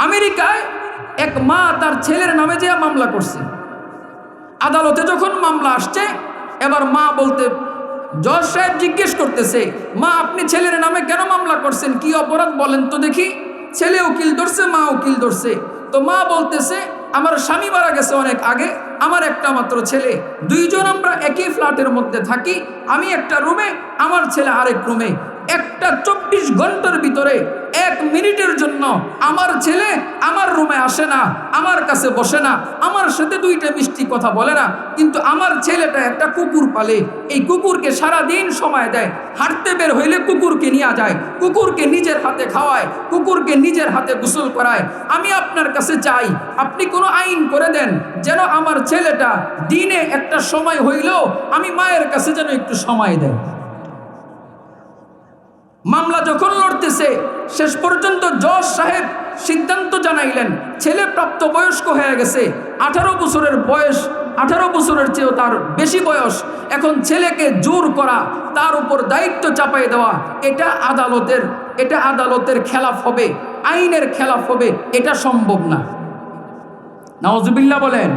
আমেরিকায় এক মা তার ছেলের নামে যে মামলা করছে। আদালতে যখন মামলা আসছে, এবার মা বলতে জজ সাহেব জিজ্ঞেস করতেছে, মা আপনি ছেলের নামে কেন মামলা করছেন, কি অপরাধ বলেন তো দেখি। ছেলে উকিল ধরছে, মা উকিল ধরছে। তো মা বলতেছে আমার স্বামী মারা গেছে অনেক আগে, আমার একটা মাত্র ছেলে, দুইজন আমরা একই ফ্ল্যাটের মধ্যে থাকি, আমি একটা রুমে, আমার ছেলে আরেক রুমে। একটা 24 ঘন্টার ভিতরে 1 মিনিটের জন্য আমার ছেলে আমার রুমে আসে না, আমার কাছে বসে না, আমার সাথে 2টা মিষ্টি কথা বলে না। কিন্তু আমার ছেলেটা একটা কুকুর পালে, এই কুকুরকে সারা দিন সময় দেয়, হাঁটতে বের হইলে কুকুরকে নিয়ে যায়, কুকুরকে নিজের হাতে খাওয়ায়, কুকুরকে নিজের হাতে গোসল করায়। আমি আপনার কাছে চাই আপনি কোনো আইন করে দেন যেন আমার ছেলেটা দিনে একটা সময় হইলেও আমি মায়ের কাছে যেন একটু সময় দেয়। মামলা যখন লড়তেছে, শেষ পর্যন্ত জজ সাহেব সিদ্ধান্ত জানাইলেন, ছেলে প্রাপ্তবয়স্ক হয়ে গেছে, 18 বছরের বয়স, 18 বছরের চেয়েও তার বেশি বয়স। এখন ছেলেকে জোর করা, তার উপর দায়িত্ব চাপাই দেওয়া, এটা আদালতের খেলাফ হবে, আইনের খেলাফ হবে, এটা সম্ভব না। নাউজুবিল্লাহ বলেন।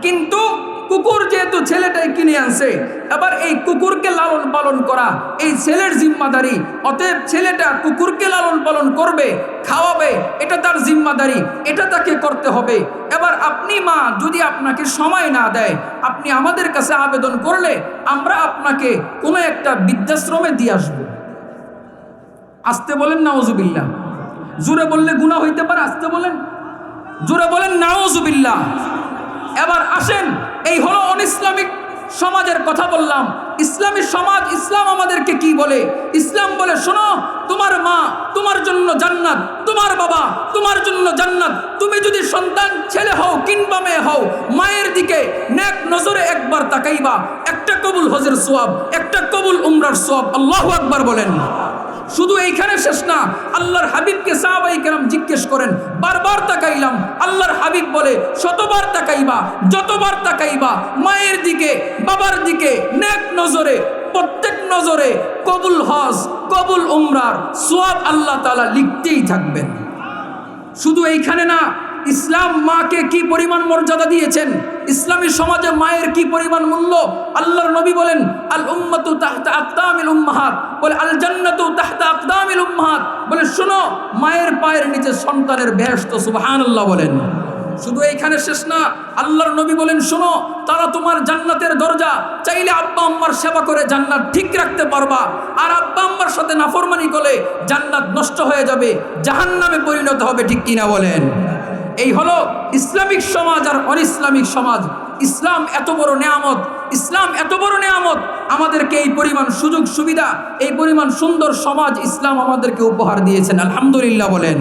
কিন্তু কুকুর যেহেতু ছেলেটাই কিনে আনছে, এবার এই কুকুরকে লালন পালন করা এই ছেলের জিম্মাদারি। অতএব ছেলেটা কুকুরকে লালন পালন করবে, খাওয়াবে, এটা তার জিম্মাদারি, এটা তাকে করতে হবে। এবার আপনি মা যদি আপনাকে সময় না দেয়, আপনি আমাদের কাছে আবেদন করলে আমরা আপনাকে কোনো একটা বৃদ্ধাশ্রমে দিয়ে আসবো। আসতে বলেন নাউজুবিল্লাহ। জোরে বললে গুনাহ হইতে পারে, আসতে বলেন, জোরে বলেন নাউজুবিল্লাহ। এবার আসেন, এই হলো অনইসলামিক সমাজের কথা বললাম। ইসলামী সমাজ, ইসলাম আমাদেরকে কি বলে? ইসলাম বলে শোনো, তোমার মা তোমার জন্য জান্নাত, তোমার বাবা তোমার জন্য জান্নাত। তুমি যদি সন্তান ছেলে হও কিংবা মেয়ে হও, মায়ের দিকে নেক নজরে একবার তাকাইবা, একটা কবুল হজের সওয়াব, একটা কবুল উমরার সওয়াব। আল্লাহু আকবার বলেন। শুধু এইখানে শেষ না, আল্লাহর হাবিবকে সাহাবায়ে কেরাম জিজ্ঞেস করেন, বারবার তাকাইলাম, আল্লাহর হাবিব বলে শতবার তাকাইবা, যতবার তাকাইবা মায়ের দিকে, বাবার দিকে নেক নজরে, প্রত্যেক নজরে কবুল হজ, কবুল উমরার সওয়াব আল্লাহ তাআলা লিখতেই থাকবেন। শুধু এইখানে না, ইসলাম মাকে কি পরিমাণ মর্যাদা দিয়েছেন, ইসলামী সমাজে মায়ের কি পরিমাণ মূল্য। আল্লাহর নবী বলেন আল উম্মাতু তাহতা আকদামিল উম্মাহাত, বলে আল জান্নাতু তাহতা আকদামিল উম্মাহাত, বলে শোনো মায়ের পায়ের নিচে সন্তানের বেহেশত। সুবহানাল্লাহ বলেন। শুধু এইখানে শেষ না, আল্লাহর নবী বলেন শোনো, তারা তোমার জান্নাতের দরজা, চাইলে আব্বা আম্মার সেবা করে জান্নাত ঠিক রাখতে পারবা, আর আব্বা আম্মার সাথে নাফরমানি করলে জান্নাত নষ্ট হয়ে যাবে, জাহান্নামে পরিণত হবে। ঠিক কিনা বলেন? এই হলো ইসলামিক সমাজ আর অনইসলামিক সমাজ। ইসলাম এত বড় নেয়ামত, ইসলাম এত বড় নেয়ামত, আমাদেরকে এই পরিমাণ সুযোগ সুবিধা, এই পরিমাণ সুন্দর সমাজ ইসলাম আমাদেরকে উপহার দিয়েছেন। আলহামদুলিল্লাহ বলেন।